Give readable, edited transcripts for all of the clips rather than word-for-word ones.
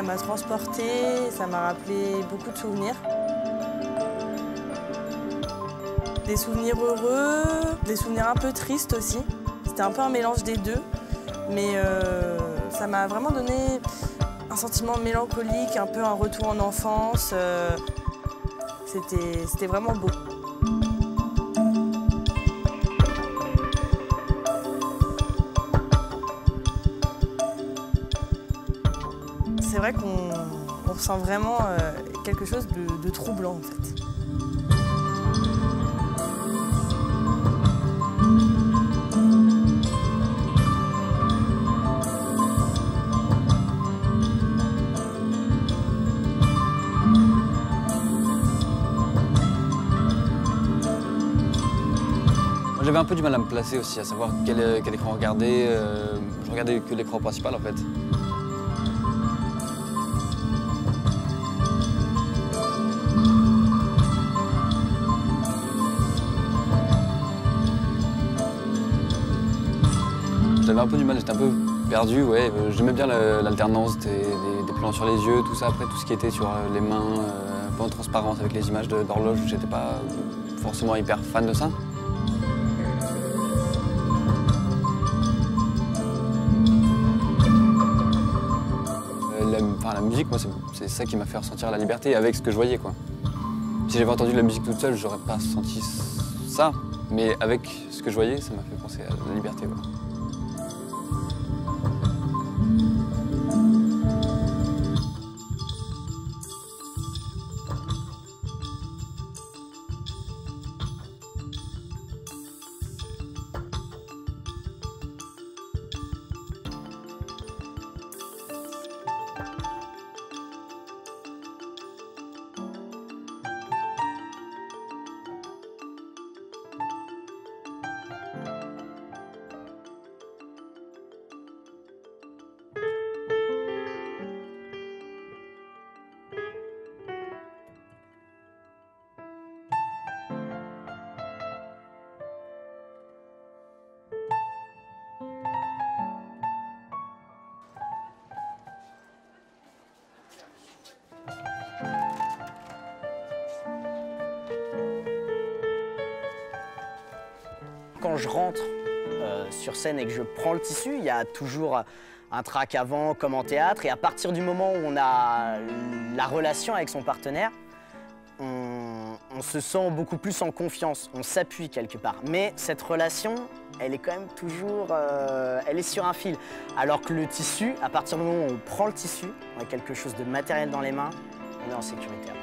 ça m'a transportée, ça m'a rappelé beaucoup de souvenirs. Des souvenirs heureux, des souvenirs un peu tristes aussi. C'était un peu un mélange des deux, mais ça m'a vraiment donné un sentiment mélancolique, un peu un retour en enfance. C'était vraiment beau. C'est vrai qu'on ressent vraiment quelque chose de troublant en fait. J'avais un peu du mal à me placer aussi, à savoir quel écran regarder. Je regardais que l'écran principal en fait. J'avais un peu du mal, j'étais un peu perdu, ouais. J'aimais bien l'alternance des plans sur les yeux, tout ça. Après, tout ce qui était sur les mains, un peu en transparence avec les images d'horloge, j'étais pas forcément hyper fan de ça. La musique, moi, c'est ça qui m'a fait ressentir la liberté avec ce que je voyais, quoi. Si j'avais entendu la musique toute seule, j'aurais pas senti ça. Mais avec ce que je voyais, ça m'a fait penser à la liberté, ouais. Quand je rentre sur scène et que je prends le tissu, il y a toujours un track avant comme en théâtre, et à partir du moment où on a la relation avec son partenaire, on se sent beaucoup plus en confiance, on s'appuie quelque part. Mais cette relation, elle est quand même toujours, elle est sur un fil. Alors que le tissu, à partir du moment où on prend le tissu, on a quelque chose de matériel dans les mains, on est en sécurité après.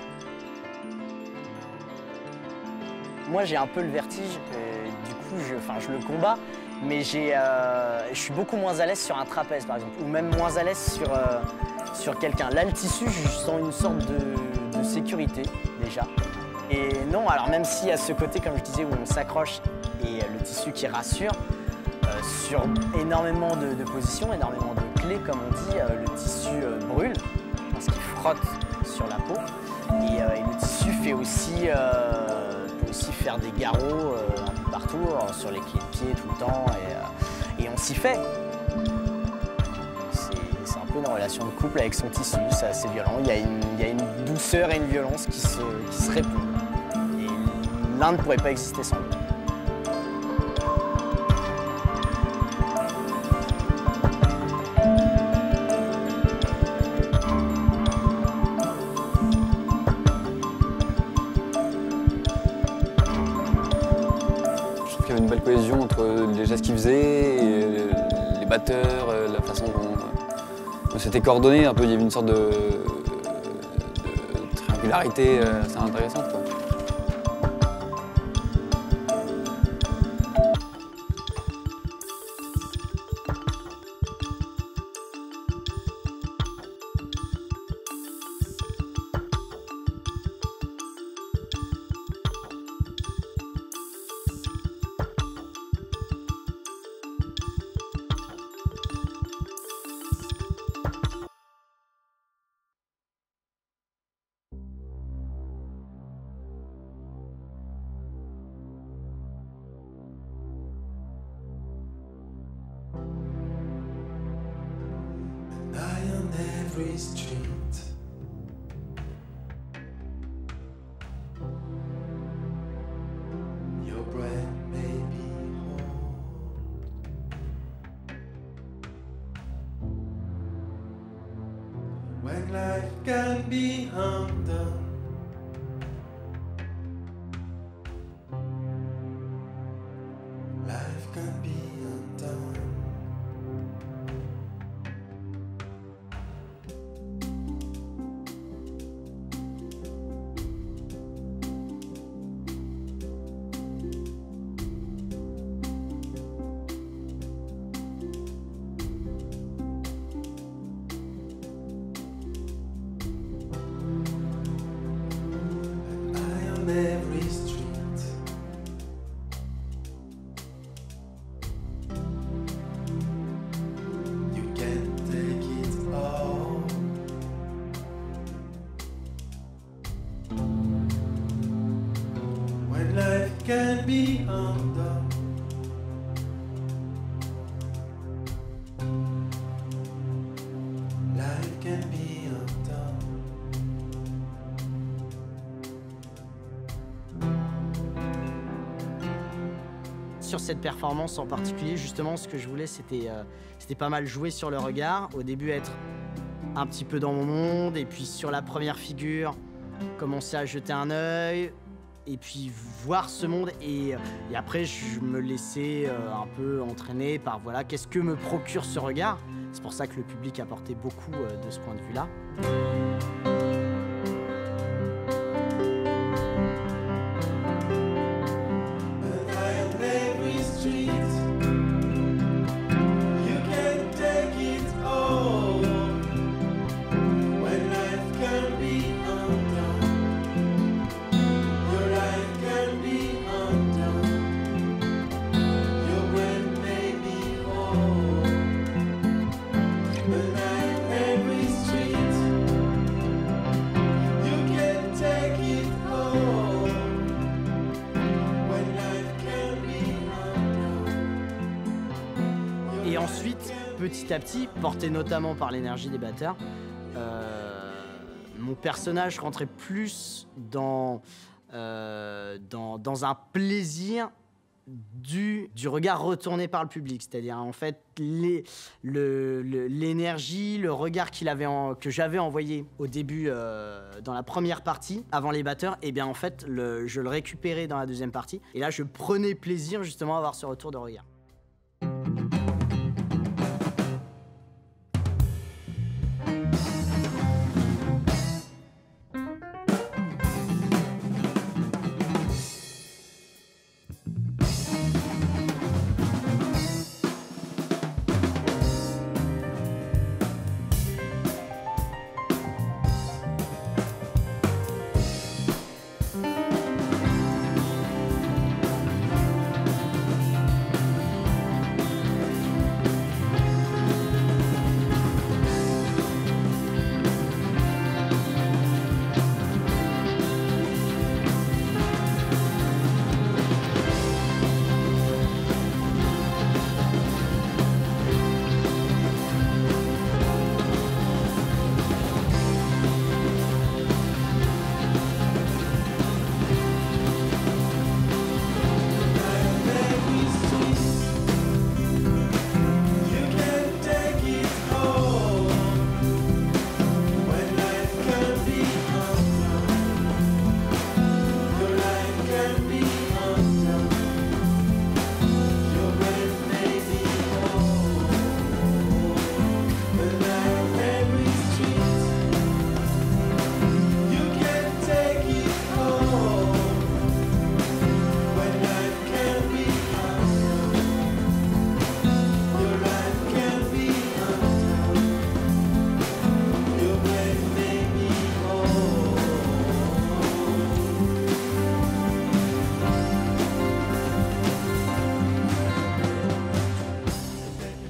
Moi, j'ai un peu le vertige, du coup, je le combats, mais je suis beaucoup moins à l'aise sur un trapèze, par exemple, ou même moins à l'aise sur quelqu'un. Là, le tissu, je sens une sorte de sécurité, déjà. Et non, alors même s'il y a ce côté, comme je disais, où on s'accroche et le tissu qui rassure, sur énormément de positions, énormément de clés, comme on dit, le tissu brûle, parce qu'il frotte sur la peau. Et le tissu fait aussi, peut aussi faire des garrots un peu partout, sur les clés de pied tout le temps, et on s'y fait. C'est un peu une relation de couple avec son tissu, c'est assez violent. Il y a une douceur et une violence qui se répondent. Et l'un ne pourrait pas exister sans l'autre. Il y avait une belle cohésion entre les gestes qu'ils faisaient, et les batteurs, la façon dont c'était coordonné. Un peu, il y avait une sorte de triangularité assez intéressante, quoi. eye on every street. Your breath may be whole. When life can be undone. Life can be undone. I on every street. You can't take it all. When life can be undone. Life can be undone. Sur cette performance en particulier, justement, ce que je voulais, c'était pas mal jouer sur le regard. Au début, être un petit peu dans mon monde, et puis sur la première figure, commencer à jeter un œil, et puis voir ce monde. Et après, je me laissais un peu entraîner par, voilà, qu'est-ce que me procure ce regard. C'est pour ça que le public apportait beaucoup de ce point de vue-là. An eye on every street. You can take it all. When life can be undone. Your life can be undone. Your brain may be whole. An eye on every street. You can take it all. When life can be undone. Et ensuite, petit à petit, porté notamment par l'énergie des batteurs, mon personnage rentrait plus dans un plaisir du regard retourné par le public. C'est-à-dire, en fait, l'énergie, le regard que j'avais envoyé au début, dans la première partie, avant les batteurs, et bien en fait, je le récupérais dans la deuxième partie. Et là, je prenais plaisir justement à avoir ce retour de regard.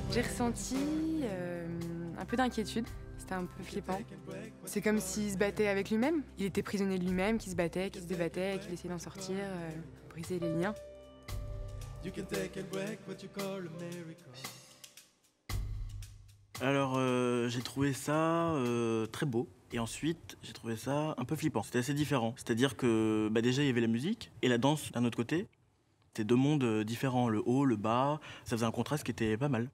J'ai ressenti un peu d'inquiétude, c'était un peu flippant. C'est comme s'il se battait avec lui-même. Il était prisonnier de lui-même, qui se battait, qui se débattait, qui essayait d'en sortir, briser les liens. Alors J'ai trouvé ça très beau. Et ensuite, j'ai trouvé ça un peu flippant. C'était assez différent. C'est-à-dire que déjà, il y avait la musique et la danse d'un autre côté. C'était deux mondes différents, le haut, le bas. Ça faisait un contraste qui était pas mal.